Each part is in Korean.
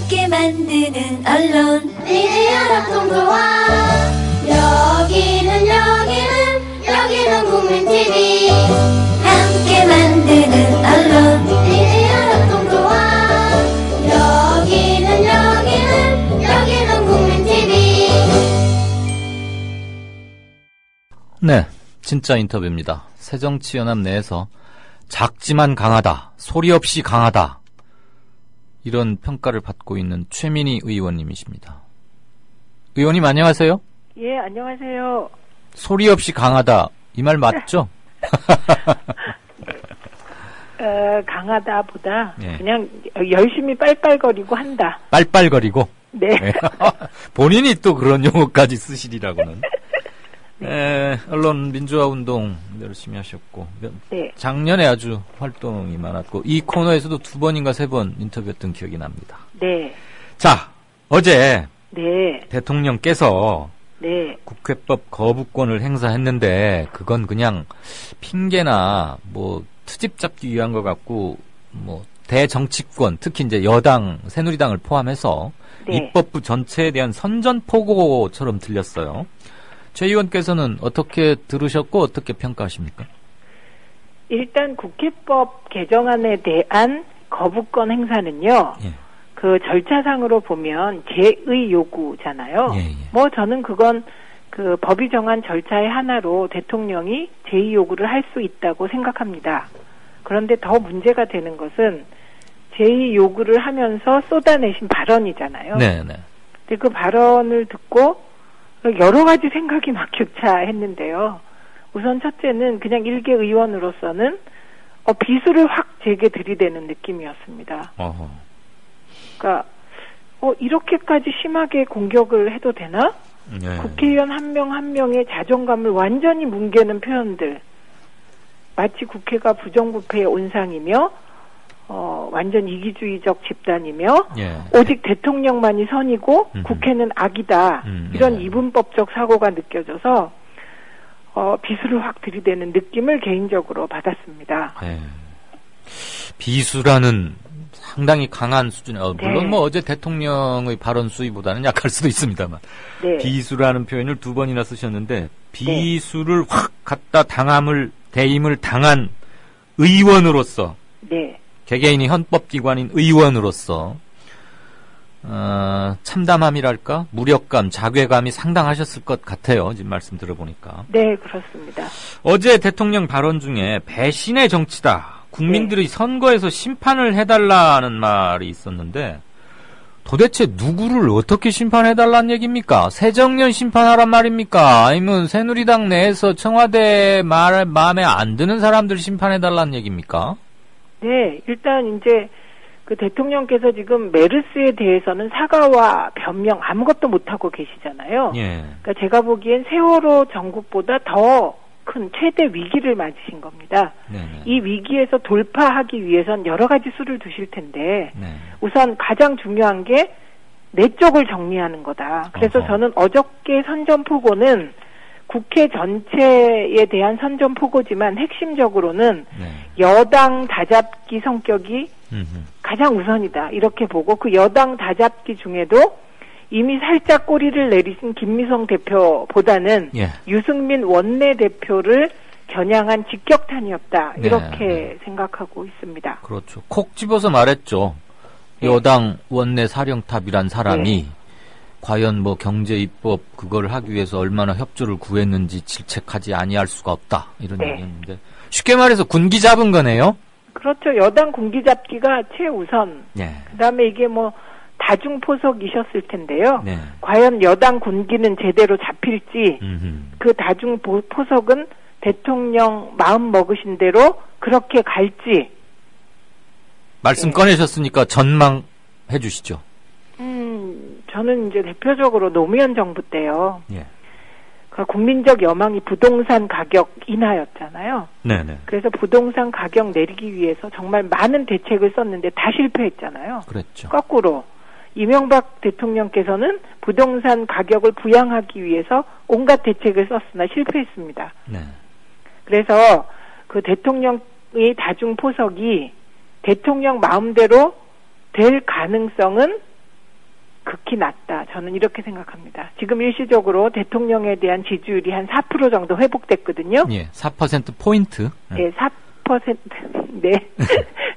함께 만드는 언론 미디어 협동조합 여기는 국민TV 함께 만드는 언론 미디어 협동조합 여기는 국민TV. 네, 진짜 인터뷰입니다. 새정치연합 내에서 작지만 강하다, 소리 없이 강하다, 이런 평가를 받고 있는 최민희 의원님이십니다. 의원님 안녕하세요. 예, 안녕하세요. 소리 없이 강하다, 이 말 맞죠? 강하다보다 예. 그냥 열심히 빨빨거리고 한다. 빨빨거리고. 네. 네. 본인이 또 그런 용어까지 쓰시리라고는. 언론 민주화 운동 열심히 하셨고, 네. 작년에 아주 활동이 많았고, 이 코너에서도 2번인가 3번 인터뷰했던 기억이 납니다. 네. 자, 어제 네. 대통령께서 네. 국회법 거부권을 행사했는데, 그건 그냥 핑계나 뭐 트집 잡기 위한 것 같고, 뭐 대정치권, 특히 이제 여당 새누리당을 포함해서 네. 입법부 전체에 대한 선전포고처럼 들렸어요. 최 의원께서는 어떻게 들으셨고 어떻게 평가하십니까? 일단 국회법 개정안에 대한 거부권 행사는요. 예. 그 절차상으로 보면 제의 요구잖아요. 예, 예. 뭐 저는 그건 그 법이 정한 절차의 하나로 대통령이 제의 요구를 할 수 있다고 생각합니다. 그런데 더 문제가 되는 것은 제의 요구를 하면서 쏟아내신 발언이잖아요. 네, 네. 근데 그 발언을 듣고 여러 가지 생각이 막 교차했는데요. 우선 첫째는 그냥 일개 의원으로서는 비수를 확 제게 들이대는 느낌이었습니다. 어허. 그러니까 이렇게까지 심하게 공격을 해도 되나? 예. 국회의원 한 명 한 명의 자존감을 완전히 뭉개는 표현들. 마치 국회가 부정부패의 온상이며 완전 이기주의적 집단이며 예. 오직 대통령만이 선이고 국회는 악이다. 이런 예. 이분법적 사고가 느껴져서 비수를 확 들이대는 느낌을 개인적으로 받았습니다. 예. 비수라는 상당히 강한 수준의 물론 네. 뭐 어제 대통령의 발언 수위보다는 약할 수도 있습니다만 네. 비수라는 표현을 2번이나 쓰셨는데 비수를 확 갖다 대임을 당한 의원으로서 네. 개개인이 헌법기관인 의원으로서 참담함이랄까 무력감, 자괴감이 상당하셨을 것 같아요. 지금 말씀 들어보니까. 네, 그렇습니다. 어제 대통령 발언 중에 배신의 정치다. 국민들이 네. 선거에서 심판을 해달라는 말이 있었는데 도대체 누구를 어떻게 심판해달라는 얘기입니까? 새정년 심판하란 말입니까? 아니면 새누리당 내에서 청와대 말 마음에 안 드는 사람들 심판해달라는 얘기입니까? 네, 일단 이제 그 대통령께서 지금 메르스에 대해서는 사과와 변명 아무것도 못하고 계시잖아요. 예. 그러니까 제가 보기엔 세월호 전국보다 더 큰 최대 위기를 맞으신 겁니다. 네네. 이 위기에서 돌파하기 위해선 여러 가지 수를 두실 텐데 네. 우선 가장 중요한 게 내 쪽을 정리하는 거다. 그래서 어허. 저는 어저께 선전포고는 국회 전체에 대한 선전포고지만 핵심적으로는 네. 여당 다잡기 성격이 음흠. 가장 우선이다. 이렇게 보고 그 여당 다잡기 중에도 이미 살짝 꼬리를 내리신 김미성 대표보다는 예. 유승민 원내대표를 겨냥한 직격탄이었다. 네, 이렇게 네. 생각하고 있습니다. 그렇죠. 콕 집어서 말했죠. 네. 여당 원내 사령탑이란 사람이 네. 과연 뭐 경제 입법 그걸 하기 위해서 얼마나 협조를 구했는지 질책하지 아니할 수가 없다. 이런 네. 얘기였는데 쉽게 말해서 군기 잡은 거네요. 그렇죠. 여당 군기 잡기가 최우선. 네. 그다음에 이게 뭐 다중포석이셨을 텐데요. 네. 과연 여당 군기는 제대로 잡힐지 음흠. 그 다중포석은 대통령 마음 먹으신 대로 그렇게 갈지. 말씀 네. 꺼내셨으니까 전망해 주시죠. 저는 이제 대표적으로 노무현 정부 때요. 예. 그 국민적 여망이 부동산 가격 인하였잖아요. 네네. 그래서 부동산 가격 내리기 위해서 정말 많은 대책을 썼는데 다 실패했잖아요. 그랬죠. 거꾸로 이명박 대통령께서는 부동산 가격을 부양하기 위해서 온갖 대책을 썼으나 실패했습니다. 네. 그래서 그 대통령의 다중포석이 대통령 마음대로 될 가능성은 극히 낮다. 저는 이렇게 생각합니다. 지금 일시적으로 대통령에 대한 지지율이 한 4% 정도 회복됐거든요. 예, 4%포인트. 네, 4% 네.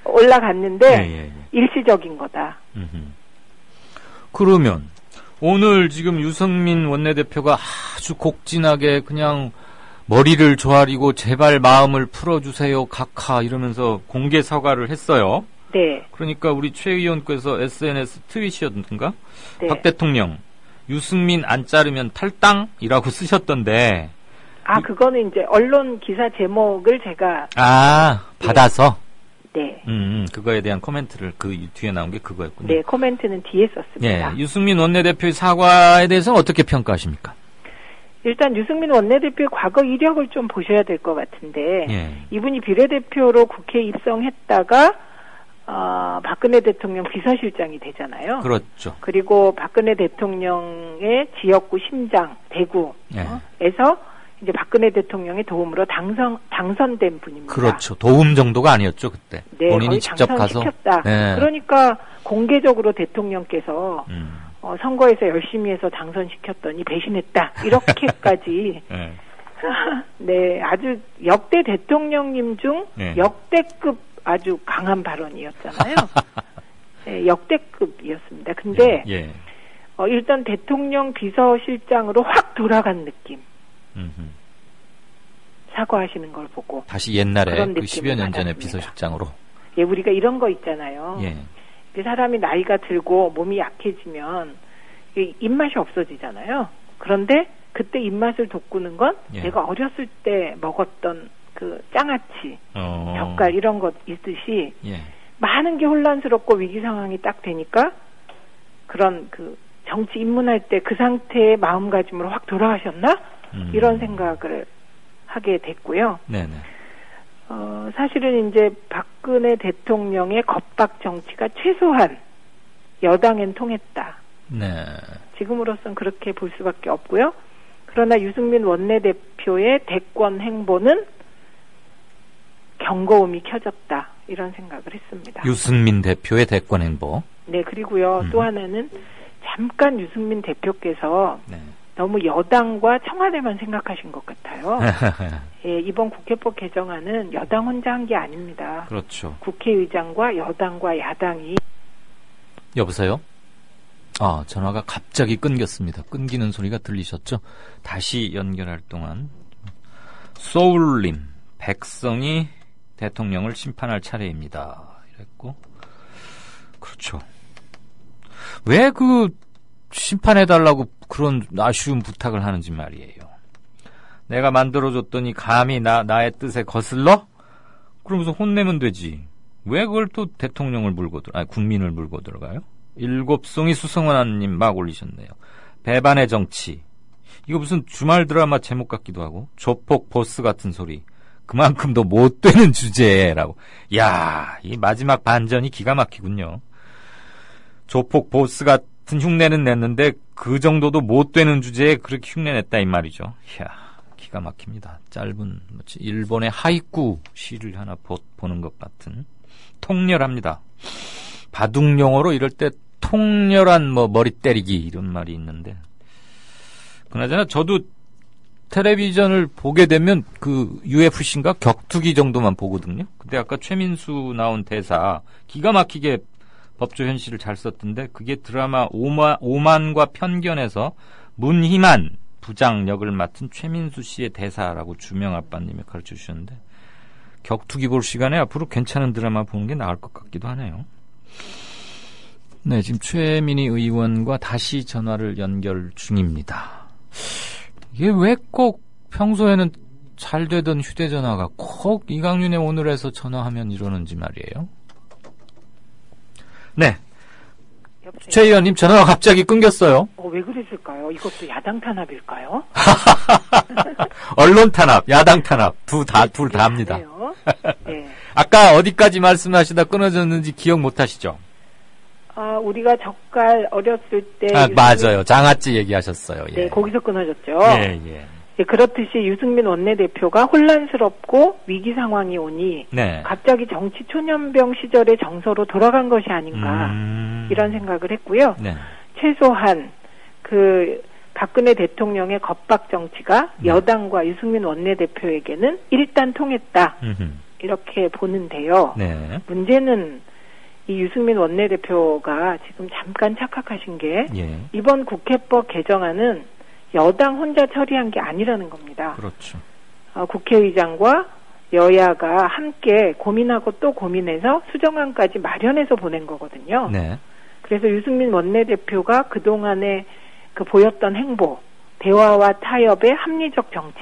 올라갔는데 예. 일시적인 거다. 그러면 오늘 지금 유승민 원내대표가 아주 곡진하게 그냥 머리를 조아리고 제발 마음을 풀어주세요 각하 이러면서 공개 사과를 했어요. 네. 그러니까 우리 최 의원께서 SNS 트윗이었던가? 네. 박 대통령 유승민 안 자르면 탈당이라고 쓰셨던데. 그거는 이제 언론 기사 제목을 제가 받아서. 네. 그거에 대한 코멘트를 그 뒤에 나온 게 그거였군요. 네, 코멘트는 뒤에 썼습니다. 예, 유승민 원내대표의 사과에 대해서는 어떻게 평가하십니까? 일단 유승민 원내대표의 과거 이력을 좀 보셔야 될 것 같은데 예. 이분이 비례대표로 국회에 입성했다가 박근혜 대통령 비서실장이 되잖아요. 그렇죠. 그리고 박근혜 대통령의 지역구 심장 대구에서 이제 박근혜 대통령의 도움으로 당선된 분입니다. 그렇죠. 도움 정도가 아니었죠 그때. 네, 본인이 거의 직접 가서. 당선시켰다. 네. 그러니까 공개적으로 대통령께서 선거에서 열심히 해서 당선시켰더니 배신했다. 이렇게까지 네. 네, 아주 역대 대통령님 중 네. 역대급 아주 강한 발언이었잖아요. 네, 역대급이었습니다. 근데 예. 일단 대통령 비서실장으로 확 돌아간 느낌. 사과하시는 걸 보고 다시 옛날에 그런 그 10여 년 전에 받았습니다. 비서실장으로. 예, 우리가 이런 거 있잖아요. 예. 이제 사람이 나이가 들고 몸이 약해지면 입맛이 없어지잖아요. 그런데 그때 입맛을 돋구는 건 예. 내가 어렸을 때 먹었던 그 장아찌, 젓갈 이런 것 있듯이 예. 많은 게 혼란스럽고 위기 상황이 딱 되니까 그런 그 정치 입문할 때 그 상태의 마음가짐으로 확 돌아가셨나? 이런 생각을 하게 됐고요. 네네. 사실은 이제 박근혜 대통령의 겁박 정치가 최소한 여당엔 통했다. 네. 지금으로선 그렇게 볼 수밖에 없고요. 그러나 유승민 원내대표의 대권 행보는 경고음이 켜졌다. 이런 생각을 했습니다. 유승민 대표의 대권 행보. 네, 그리고요. 또 하나는 잠깐 유승민 대표께서 네. 너무 여당과 청와대만 생각하신 것 같아요. 예, 이번 국회법 개정안은 여당 혼자 한 게 아닙니다. 그렇죠. 국회의장과 여당과 야당이. 여보세요? 전화가 갑자기 끊겼습니다. 끊기는 소리가 들리셨죠? 다시 연결할 동안 소울님, 백성이 대통령을 심판할 차례입니다. 이랬고, 그렇죠. 왜 그 심판해달라고 그런 아쉬운 부탁을 하는지 말이에요. 내가 만들어줬더니 감히 나의 뜻에 거슬러? 그러면서 혼내면 되지. 왜 그걸 또 대통령을 국민을 물고 들어가요? 일곱송이 수성원님 막 올리셨네요. 배반의 정치. 이거 무슨 주말 드라마 제목 같기도 하고. 조폭 보스 같은 소리. 그만큼 더 못 되는 주제라고. 야, 이 마지막 반전이 기가 막히군요. 조폭 보스 같은 흉내는 냈는데 그 정도도 못 되는 주제에 그렇게 흉내냈다 이 말이죠. 이야, 기가 막힙니다. 짧은 일본의 하이쿠 시를 하나 보는 것 같은. 통렬합니다. 바둑 용어로 이럴 때 통렬한 머리 때리기 이런 말이 있는데, 그나저나 저도 텔레비전을 보게 되면 그 UFC인가 격투기 정도만 보거든요. 근데 아까 최민수 나온 대사 기가 막히게 법조 현실을 잘 썼던데, 그게 드라마 오만과 편견에서 문희만 부장 역을 맡은 최민수 씨의 대사라고 주명 아빠님이 가르쳐 주셨는데, 격투기 볼 시간에 앞으로 괜찮은 드라마 보는 게 나을 것 같기도 하네요. 네, 지금 최민희 의원과 다시 전화를 연결 중입니다. 이게 왜 꼭 평소에는 잘 되던 휴대전화가 꼭 이강윤의 오늘에서 전화하면 이러는지 말이에요. 네. 여보세요? 최 의원님 전화가 갑자기 끊겼어요. 왜 그랬을까요? 이것도 야당 탄압일까요? 언론 탄압, 야당 탄압 둘 다 합니다. 네. 아까 어디까지 말씀하시다 끊어졌는지 기억 못 하시죠? 우리가 젓갈 어렸을 때. 맞아요. 장아찌 얘기하셨어요. 예. 네, 거기서 끊어졌죠. 예. 네, 그렇듯이 유승민 원내대표가 혼란스럽고 위기 상황이 오니 네. 갑자기 정치 초년병 시절의 정서로 돌아간 것이 아닌가 이런 생각을 했고요. 네. 최소한 그 박근혜 대통령의 겁박 정치가 네. 여당과 유승민 원내대표에게는 일단 통했다. 이렇게 보는데요. 네. 문제는 이 유승민 원내대표가 지금 잠깐 착각하신 게 예. 이번 국회법 개정안은 여당 혼자 처리한 게 아니라는 겁니다. 그렇죠. 국회의장과 여야가 함께 고민하고 또 고민해서 수정안까지 마련해서 보낸 거거든요. 네. 그래서 유승민 원내대표가 그동안에 그 보였던 행보, 대화와 타협의 합리적 정치,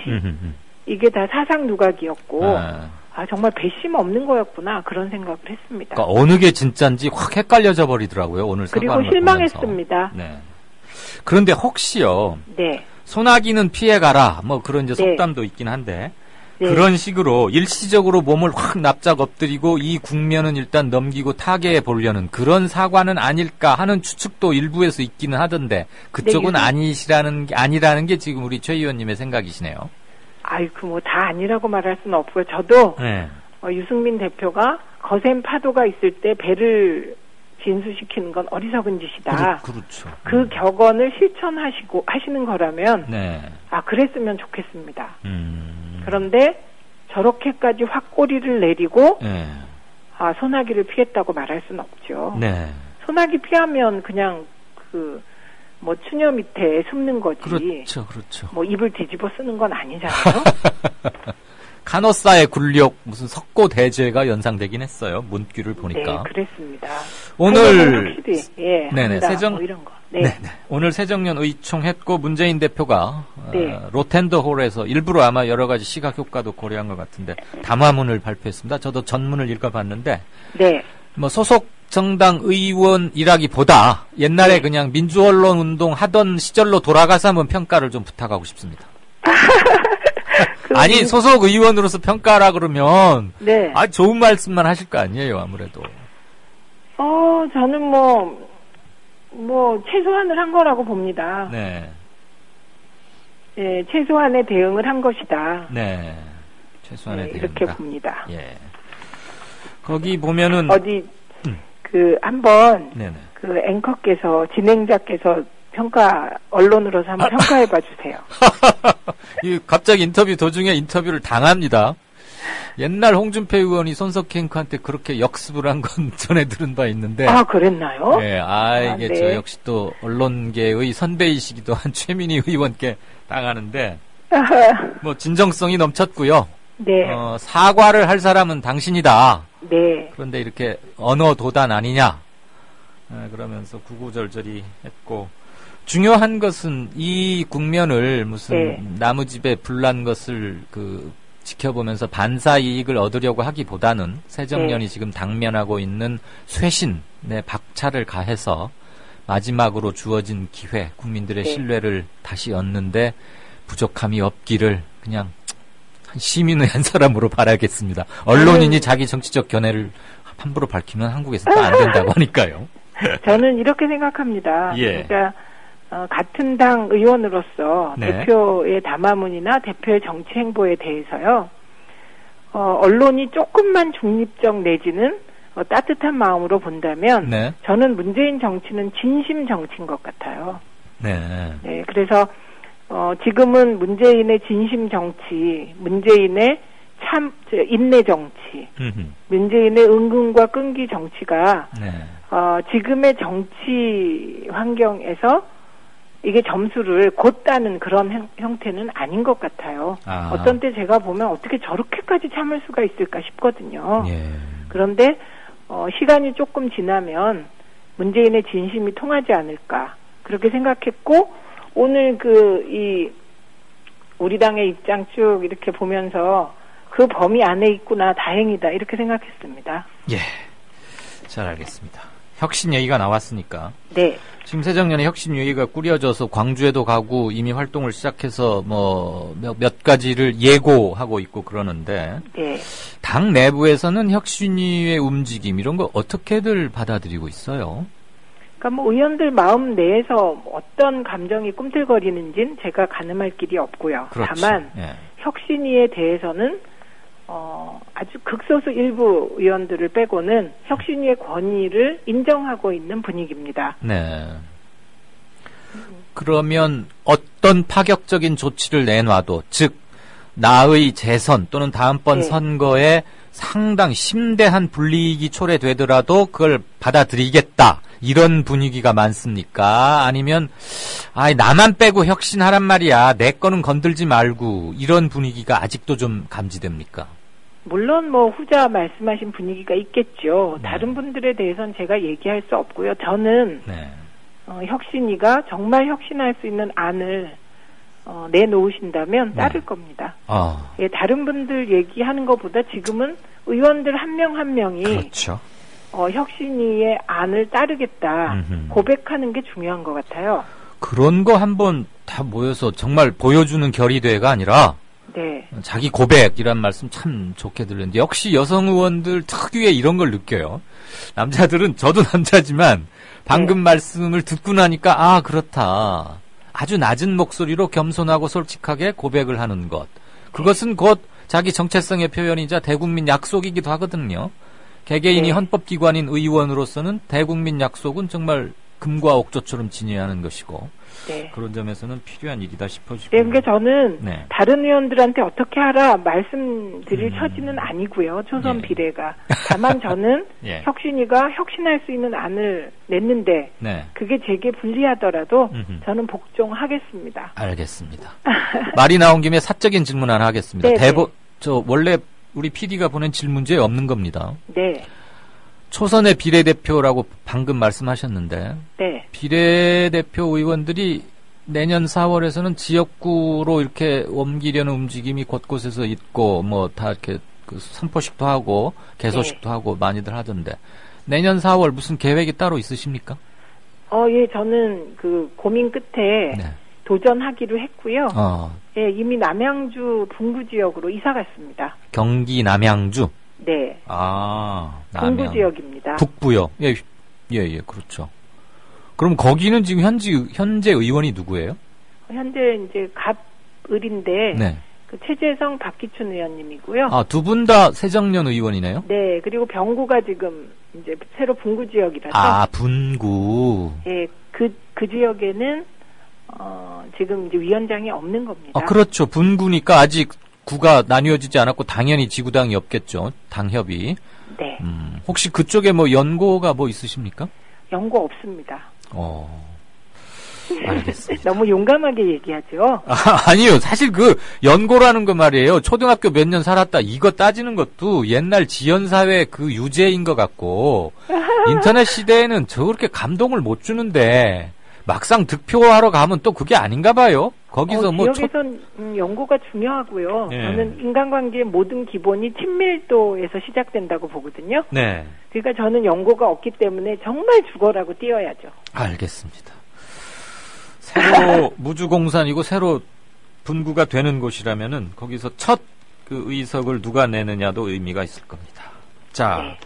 이게 다 사상 누각이었고, 정말 배심 없는 거였구나, 그런 생각을 했습니다. 그러니까 어느 게 진짜인지 확 헷갈려져 버리더라고요, 오늘 그리고 사과를 실망했습니다. 네. 그런데 혹시요, 네. 소나기는 피해가라, 뭐 그런 이제 네. 속담도 있긴 한데, 네. 그런 식으로 일시적으로 몸을 확 납작 엎드리고 이 국면은 일단 넘기고 타개해 보려는 그런 사과는 아닐까 하는 추측도 일부에서 있기는 하던데 그쪽은 네, 아니라는 게 지금 우리 최 의원님의 생각이시네요. 아이고 뭐 다 아니라고 말할 수는 없고요. 저도 네. 유승민 대표가 거센 파도가 있을 때 배를 진수시키는 건 어리석은 짓이다. 그렇죠. 그 격언을 하시는 거라면 네. 그랬으면 좋겠습니다. 그런데 저렇게까지 확 꼬리를 내리고 네. 소나기를 피했다고 말할 수는 없죠. 네. 소나기 피하면 그냥 추녀 밑에 숨는 거지. 그렇죠. 뭐 입을 뒤집어 쓰는 건 아니잖아요. 카노사의 굴력 무슨 석고대죄가 연상되긴 했어요. 문귀를 보니까. 네, 그랬습니다. 오늘 확실히 네네 세정 뭐 이런 거. 네. 네네. 오늘 새정년 의총했고 문재인 대표가 네. 로텐더홀에서 일부러 아마 여러 가지 시각 효과도 고려한 것 같은데 담화문을 발표했습니다. 저도 전문을 읽어봤는데 네. 뭐 소속 정당 의원이라기보다 옛날에 네. 그냥 민주언론 운동 하던 시절로 돌아가서 한번 평가를 좀 부탁하고 싶습니다. 아니 소속 의원으로서 평가라 그러면 네. 좋은 말씀만 하실 거 아니에요 아무래도. 저는 최소한을 한 거라고 봅니다. 네. 네, 최소한의 대응을 한 것이다. 네. 최소한의 네, 대응이다. 이렇게 봅니다. 예. 거기 보면은 한번 네네. 그 앵커께서 진행자께서 언론으로서 한번 평가해봐 주세요. 갑자기 인터뷰 도중에 인터뷰를 당합니다. 옛날 홍준표 의원이 손석희 앵커한테 그렇게 역습을 한 건 전에 들은 바 있는데. 그랬나요? 네, 이게 네. 저 역시 또 언론계의 선배이시기도 한 최민희 의원께 당하는데, 뭐 진정성이 넘쳤고요. 네. 사과를 할 사람은 당신이다. 네. 그런데 이렇게 언어 도단 아니냐. 그러면서 구구절절히 했고, 중요한 것은 이 국면을 무슨 네. 나무집에 불난 것을 지켜보면서 반사 이익을 얻으려고 하기보다는 새정년이 네. 지금 당면하고 있는 쇄신에 박차를 가해서 마지막으로 주어진 기회, 국민들의 네. 신뢰를 다시 얻는데 부족함이 없기를 그냥 한 시민의 한 사람으로 바라겠습니다. 언론인이 자기 정치적 견해를 함부로 밝히면 한국에서 또 안 된다고 하니까요. 저는 이렇게 생각합니다. 예. 그러니까 같은 당 의원으로서 네. 대표의 담화문이나 대표의 정치 행보에 대해서요. 언론이 조금만 중립적 내지는 따뜻한 마음으로 본다면 네. 저는 문재인 정치는 진심 정치인 것 같아요. 네. 네, 그래서 지금은 문재인의 진심 정치, 문재인의 인내 정치, 문재인의 은근과 끈기 정치가 네. 지금의 정치 환경에서 이게 점수를 곧 따는 그런 형태는 아닌 것 같아요. 어떤 때 제가 보면 어떻게 저렇게까지 참을 수가 있을까 싶거든요. 예. 그런데 시간이 조금 지나면 문재인의 진심이 통하지 않을까 그렇게 생각했고 오늘 우리 당의 입장 쭉 이렇게 보면서 그 범위 안에 있구나 다행이다 이렇게 생각했습니다. 예, 잘 알겠습니다. 혁신 얘기가 나왔으니까. 네. 지금 새정년에 혁신 얘기가 꾸려져서 광주에도 가고 이미 활동을 시작해서 몇 가지를 예고하고 있고 그러는데 네. 당 내부에서는 혁신위의 움직임 이런 거 어떻게들 받아들이고 있어요? 그러니까 의원들 마음 내에서 어떤 감정이 꿈틀거리는지는 제가 가늠할 길이 없고요. 그렇지. 다만 예. 혁신위에 대해서는 아주 극소수 일부 의원들을 빼고는 혁신위의 권위를 인정하고 있는 분위기입니다. 네. 그러면 어떤 파격적인 조치를 내놔도, 즉 나의 재선 또는 다음번 네. 선거에 상당 심대한 불이익이 초래되더라도 그걸 받아들이겠다, 이런 분위기가 많습니까? 아니면 나만 빼고 혁신하란 말이야, 내 거는 건들지 말고, 이런 분위기가 아직도 좀 감지됩니까? 물론 뭐 후자 말씀하신 분위기가 있겠죠. 다른 분들에 대해서는 제가 얘기할 수 없고요. 저는 네. 혁신위가 정말 혁신할 수 있는 안을 내놓으신다면 따를 겁니다. 예, 다른 분들 얘기하는 것보다 지금은 의원들 한 명 한 명이 그렇죠. 혁신위의 안을 따르겠다 고백하는 게 중요한 것 같아요. 그런 거 한번 다 모여서 정말 보여주는 결의대회가 아니라 네. 자기 고백이란 말씀 참 좋게 들렸는데, 역시 여성 의원들 특유의 이런 걸 느껴요. 남자들은, 저도 남자지만 방금 네. 말씀을 듣고 나니까 그렇다. 아주 낮은 목소리로 겸손하고 솔직하게 고백을 하는 것. 그것은 곧 자기 정체성의 표현이자 대국민 약속이기도 하거든요. 개개인이 네. 헌법기관인 의원으로서는 대국민 약속은 정말 금과 옥조처럼 지녀야 하는 것이고, 네. 그런 점에서는 필요한 일이다 싶어지고. 네, 그러니까 저는 네. 다른 의원들한테 어떻게 하라 말씀드릴 처지는 아니고요. 초선 예. 비례가. 다만 저는 예. 혁신위가 혁신할 수 있는 안을 냈는데 네. 그게 제게 불리하더라도 음흠. 저는 복종하겠습니다. 알겠습니다. 말이 나온 김에 사적인 질문 하나 하겠습니다. 네네. 원래 우리 PD가 보낸 질문지에 없는 겁니다. 네. 초선의 비례대표라고 방금 말씀하셨는데, 네. 비례대표 의원들이 내년 4월에서는 지역구로 이렇게 옮기려는 움직임이 곳곳에서 있고, 뭐 다 이렇게 선포식도 하고 개소식도 하고 많이들 하던데, 내년 4월 무슨 계획이 따로 있으십니까? 예, 저는 그 고민 끝에 네. 도전하기로 했고요. 예, 이미 남양주 분구 지역으로 이사 갔습니다. 경기 남양주. 네. 남양. 분구 지역입니다. 북부요. 예, 그렇죠. 그럼 거기는 지금 현재 의원이 누구예요? 현재 이제 갑을인데 네. 그 최재성 박기춘 의원님이고요. 두 분 다 새정년 의원이네요? 네, 그리고 병구가 지금 이제 새로 분구 지역이라서. 분구. 예, 그 지역에는 지금 이제 위원장이 없는 겁니다. 그렇죠. 분구니까 아직 구가 나뉘어지지 않았고 당연히 지구당이 없겠죠. 당협이. 네. 혹시 그쪽에 뭐 연고가 뭐 있으십니까? 연고 없습니다. 알겠습니다. 너무 용감하게 얘기하죠. 아니요. 사실 그 연고라는 거 말이에요. 초등학교 몇 년 살았다 이거 따지는 것도 옛날 지연사회 그 유죄인 것 같고, 인터넷 시대에는 저렇게 감동을 못 주는데 막상 득표하러 가면 또 그게 아닌가 봐요. 거기서 지역에선 연고가 중요하고요. 네. 저는 인간관계의 모든 기본이 친밀도에서 시작된다고 보거든요. 네. 그러니까 저는 연고가 없기 때문에 정말 죽어라고 뛰어야죠. 알겠습니다. 새로 무주공산이고 새로 분구가 되는 곳이라면은 거기서 첫 그 의석을 누가 내느냐도 의미가 있을 겁니다. 자, 네.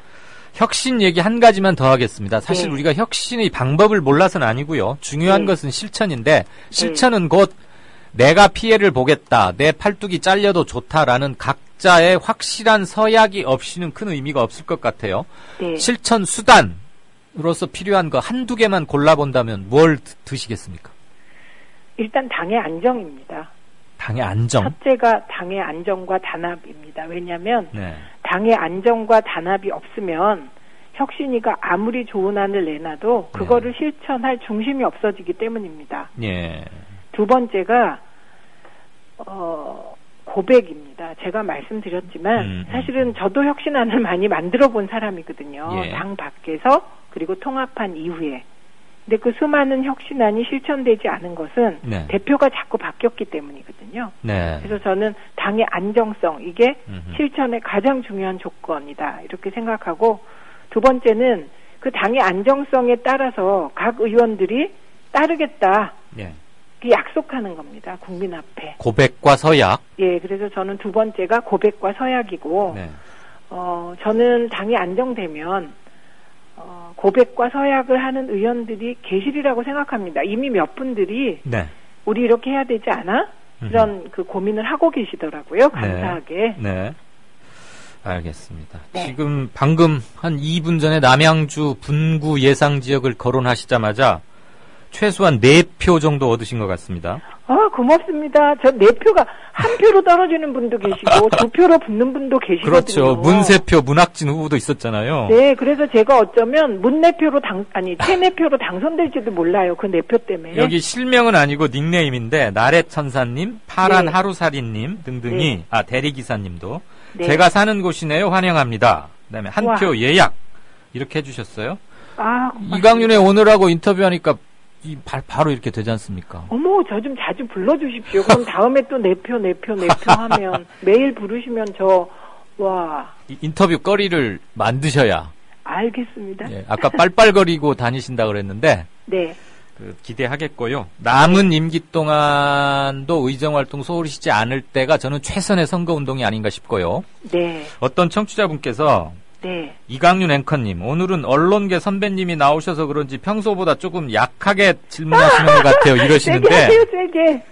혁신 얘기 한 가지만 더 하겠습니다. 사실 네. 우리가 혁신의 방법을 몰라서는 아니고요. 중요한 네. 것은 실천인데, 실천은 곧 내가 피해를 보겠다, 내 팔뚝이 잘려도 좋다라는 각자의 확실한 서약이 없이는 큰 의미가 없을 것 같아요. 네. 실천 수단으로서 필요한 거 한두 개만 골라본다면 뭘 드시겠습니까? 일단 당의 안정입니다. 당의 안정. 첫째가 당의 안정과 단합입니다. 왜냐하면 네. 당의 안정과 단합이 없으면 혁신위가 아무리 좋은 안을 내놔도 그거를 실천할 중심이 없어지기 때문입니다. 예. 두 번째가 고백입니다. 제가 말씀드렸지만 사실은 저도 혁신안을 많이 만들어 본 사람이거든요. 예. 당 밖에서 그리고 통합한 이후에. 근데 그 수많은 혁신안이 실천되지 않은 것은 네. 대표가 자꾸 바뀌었기 때문이거든요. 네. 그래서 저는 당의 안정성, 이게 음흠. 실천의 가장 중요한 조건이다, 이렇게 생각하고, 두 번째는 그 당의 안정성에 따라서 각 의원들이 따르겠다, 예. 약속하는 겁니다. 국민 앞에. 고백과 서약. 예, 그래서 저는 두 번째가 고백과 서약이고, 네. 저는 당이 안정되면 고백과 서약을 하는 의원들이 계시리라고 생각합니다. 이미 몇 분들이 네. 우리 이렇게 해야 되지 않아? 이런 그 고민을 하고 계시더라고요. 감사하게. 네. 알겠습니다. 네. 지금 방금 한 2분 전에 남양주 분구 예상 지역을 거론하시자마자 최소한 4표 정도 얻으신 것 같습니다. 고맙습니다. 저 4표가 1표로 떨어지는 분도 계시고 2표로 붙는 분도 계시거든요. 그렇죠. 문세표, 문학진 후보도 있었잖아요. 네, 그래서 제가 어쩌면 최내표로 당선될지도 몰라요. 그 4표 때문에. 여기 실명은 아니고 닉네임인데 나래천사님, 파란 네. 하루살이님 등등이 네. 대리기사님도 네. 제가 사는 곳이네요. 환영합니다. 그다음에 한 우와. 표 예약 이렇게 해주셨어요. 고맙습니다. 이강윤의 오늘하고 인터뷰하니까 바로 이렇게 되지 않습니까? 어머, 저 좀 자주 불러주십시오. 그럼 다음에 또 4표 하면 매일 부르시면 인터뷰 거리를 만드셔야. 알겠습니다. 예, 아까 빨빨거리고 다니신다 그랬는데 네. 기대하겠고요. 남은 임기 동안도 의정활동 소홀히 쉬지 않을 때가 저는 최선의 선거운동이 아닌가 싶고요. 네. 어떤 청취자분께서 네. 이강윤 앵커님, 오늘은 언론계 선배님이 나오셔서 그런지 평소보다 조금 약하게 질문하시는 것 같아요. 이러시는데 세게 하세요, 세게.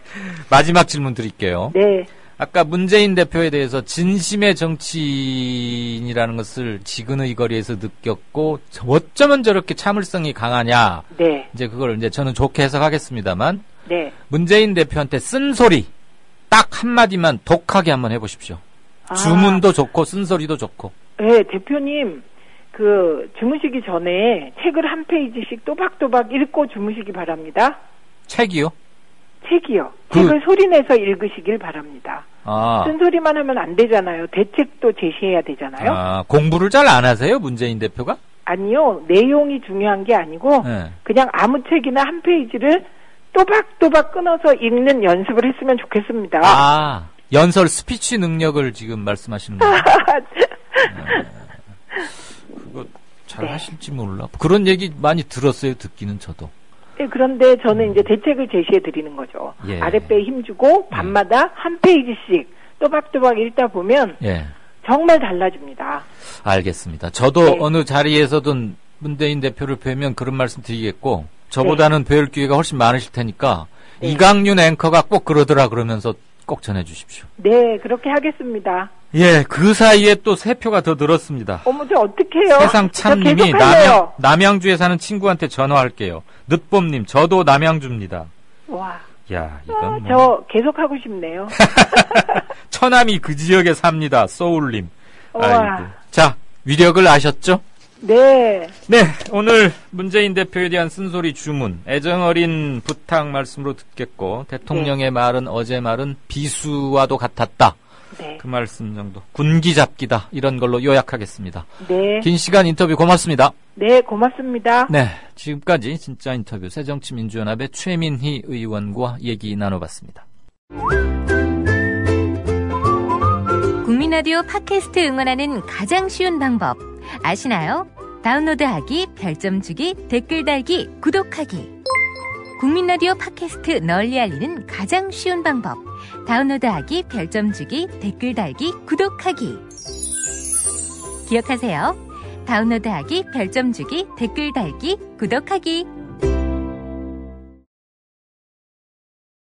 마지막 질문 드릴게요. 네. 아까 문재인 대표에 대해서 진심의 정치인이라는 것을 지근의 거리에서 느꼈고 어쩌면 저렇게 참을성이 강하냐. 네. 이제 그걸 이제 저는 좋게 해석하겠습니다만 네. 문재인 대표한테 쓴소리 딱 한마디만 독하게 한번 해보십시오. 주문도 좋고 쓴소리도 좋고. 네, 대표님, 주무시기 전에 책을 한 페이지씩 또박또박 읽고 주무시기 바랍니다. 책이요? 책이요. 책을 소리내서 읽으시길 바랍니다. 아. 쓴소리만 하면 안 되잖아요. 대책도 제시해야 되잖아요. 공부를 잘 안 하세요, 문재인 대표가? 아니요. 내용이 중요한 게 아니고 네. 그냥 아무 책이나 한 페이지를 또박또박 끊어서 읽는 연습을 했으면 좋겠습니다. 연설 스피치 능력을 지금 말씀하시는 거예요? 그거 잘 하실지 몰라. 그런 얘기 많이 들었어요, 듣기는 저도. 네, 그런데 저는 이제 대책을 제시해 드리는 거죠. 예. 아랫배에 힘주고 밤마다 한 페이지씩 또박또박 읽다 보면 예. 정말 달라집니다. 알겠습니다. 저도 네. 어느 자리에서든 문재인 대표를 뵈면 그런 말씀 드리겠고 저보다는 뵐 기회가 훨씬 많으실 테니까 네. 이강윤 앵커가 꼭 그러더라 그러면서 꼭 전해주십시오. 네, 그렇게 하겠습니다. 예, 그 사이에 또 3표가 더 늘었습니다. 어머, 저 어떡해요? 세상 참님이 저 계속할래요. 남양주에 사는 친구한테 전화할게요. 늦봄님, 저도 남양주입니다. 와, 야, 이건 저 계속하고 싶네요. 처남이 그 지역에 삽니다. 소울님. 우와. 아이고. 자, 위력을 아셨죠? 네. 네, 오늘 문재인 대표에 대한 쓴소리 주문, 애정어린 부탁 말씀으로 듣겠고 대통령의 말은 어제 말은 비수와도 같았다. 네. 그 말씀 정도. 군기 잡기다. 이런 걸로 요약하겠습니다. 네. 긴 시간 인터뷰 고맙습니다. 네, 고맙습니다. 네, 지금까지 진짜 인터뷰 새정치민주연합의 최민희 의원과 얘기 나눠봤습니다. 국민라디오 팟캐스트 응원하는 가장 쉬운 방법 아시나요? 다운로드하기, 별점 주기, 댓글 달기, 구독하기. 국민라디오 팟캐스트 널리 알리는 가장 쉬운 방법. 다운로드하기, 별점 주기, 댓글 달기, 구독하기. 기억하세요. 다운로드하기, 별점 주기, 댓글 달기, 구독하기.